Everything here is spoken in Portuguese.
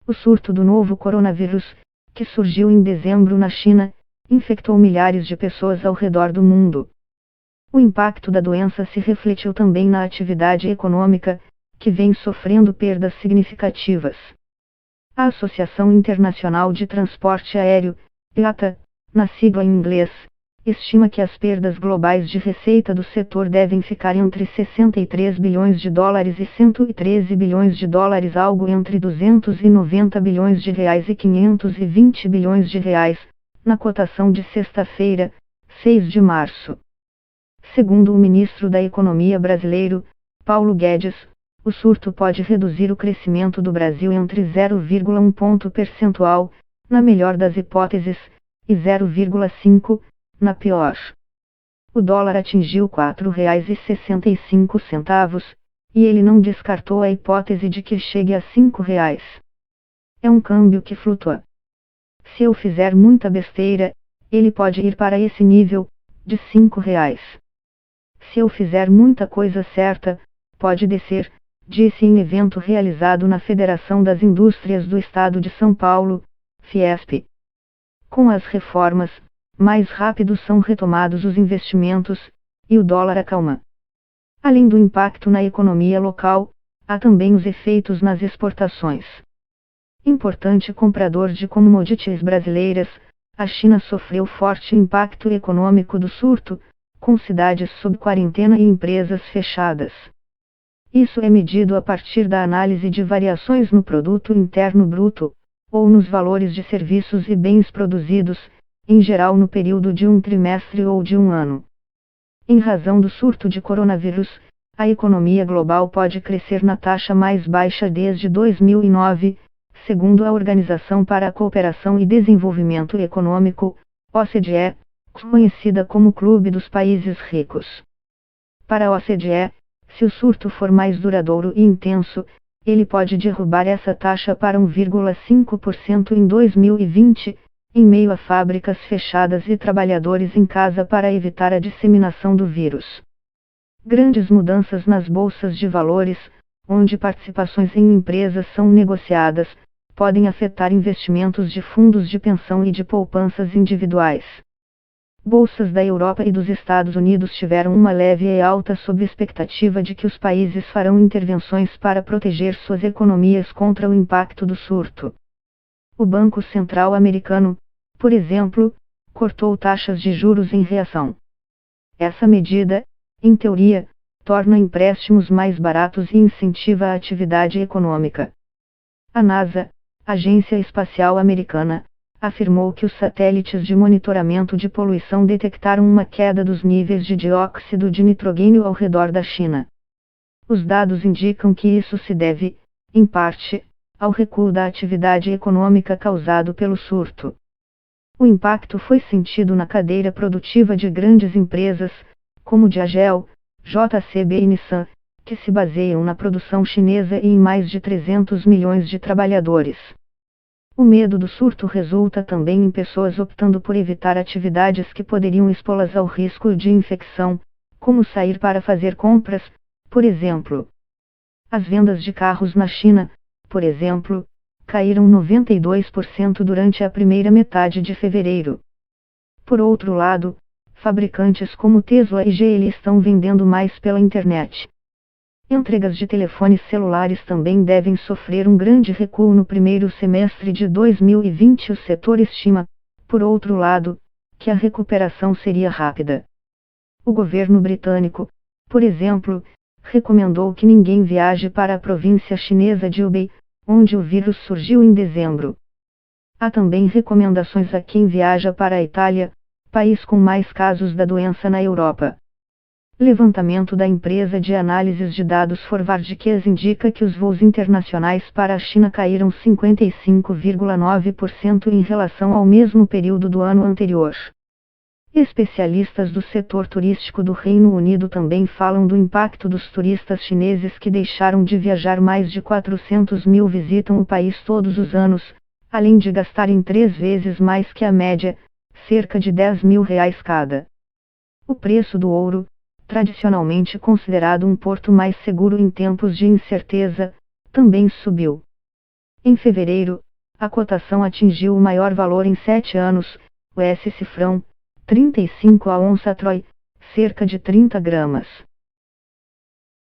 O surto do novo coronavírus, que surgiu em dezembro na China, infectou milhares de pessoas ao redor do mundo. O impacto da doença se refletiu também na atividade econômica, que vem sofrendo perdas significativas. A Associação Internacional de Transporte Aéreo, IATA, na sigla em inglês, estima que as perdas globais de receita do setor devem ficar entre 63 bilhões de dólares e 113 bilhões de dólares, algo entre 290 bilhões de reais e 520 bilhões de reais, na cotação de sexta-feira, 6 de março. Segundo o ministro da Economia brasileiro, Paulo Guedes, o surto pode reduzir o crescimento do Brasil entre 0,1 ponto percentual, na melhor das hipóteses, e 0,5, na pior. O dólar atingiu R$ 4,65, e ele não descartou a hipótese de que chegue a R$ 5. É um câmbio que flutua. Se eu fizer muita besteira, ele pode ir para esse nível, de R$ 5. Se eu fizer muita coisa certa, pode descer, disse em evento realizado na Federação das Indústrias do Estado de São Paulo, Fiesp. Com as reformas, mais rápido são retomados os investimentos, e o dólar acalma. Além do impacto na economia local, há também os efeitos nas exportações. Importante comprador de commodities brasileiras, a China sofreu forte impacto econômico do surto, com cidades sob quarentena e empresas fechadas. Isso é medido a partir da análise de variações no produto interno bruto, ou nos valores de serviços e bens produzidos, em geral no período de um trimestre ou de um ano. Em razão do surto de coronavírus, a economia global pode crescer na taxa mais baixa desde 2009, segundo a Organização para a Cooperação e Desenvolvimento Econômico, OCDE, conhecida como Clube dos Países Ricos. Para a OCDE, se o surto for mais duradouro e intenso, ele pode derrubar essa taxa para 1,5% em 2020, em meio a fábricas fechadas e trabalhadores em casa para evitar a disseminação do vírus. Grandes mudanças nas bolsas de valores, onde participações em empresas são negociadas, podem afetar investimentos de fundos de pensão e de poupanças individuais. Bolsas da Europa e dos Estados Unidos tiveram uma leve alta sob expectativa de que os países farão intervenções para proteger suas economias contra o impacto do surto. O Banco Central americano, por exemplo, cortou taxas de juros em reação. Essa medida, em teoria, torna empréstimos mais baratos e incentiva a atividade econômica. A NASA, Agência Espacial Americana, afirmou que os satélites de monitoramento de poluição detectaram uma queda dos níveis de dióxido de nitrogênio ao redor da China. Os dados indicam que isso se deve, em parte, ao recuo da atividade econômica causado pelo surto. O impacto foi sentido na cadeia produtiva de grandes empresas, como Diageo, JCB e Nissan, que se baseiam na produção chinesa e em mais de 300 milhões de trabalhadores. O medo do surto resulta também em pessoas optando por evitar atividades que poderiam expô-las ao risco de infecção, como sair para fazer compras, por exemplo. As vendas de carros na China, por exemplo, caíram 92% durante a primeira metade de fevereiro. Por outro lado, fabricantes como Tesla e GM estão vendendo mais pela internet. Entregas de telefones celulares também devem sofrer um grande recuo no primeiro semestre de 2020. O setor estima, por outro lado, que a recuperação seria rápida. O governo britânico, por exemplo, recomendou que ninguém viaje para a província chinesa de Hubei, onde o vírus surgiu em dezembro. Há também recomendações a quem viaja para a Itália, país com mais casos da doença na Europa. Levantamento da empresa de análises de dados Forward Keys indica que os voos internacionais para a China caíram 55,9% em relação ao mesmo período do ano anterior. Especialistas do setor turístico do Reino Unido também falam do impacto dos turistas chineses que deixaram de viajar. Mais de 400 mil visitam o país todos os anos, além de gastarem 3 vezes mais que a média, cerca de R$ 10.000 cada. O preço do ouro, tradicionalmente considerado um porto mais seguro em tempos de incerteza, também subiu. Em fevereiro, a cotação atingiu o maior valor em 7 anos, o S cifrão, 35 a onça Troy, cerca de 30 gramas.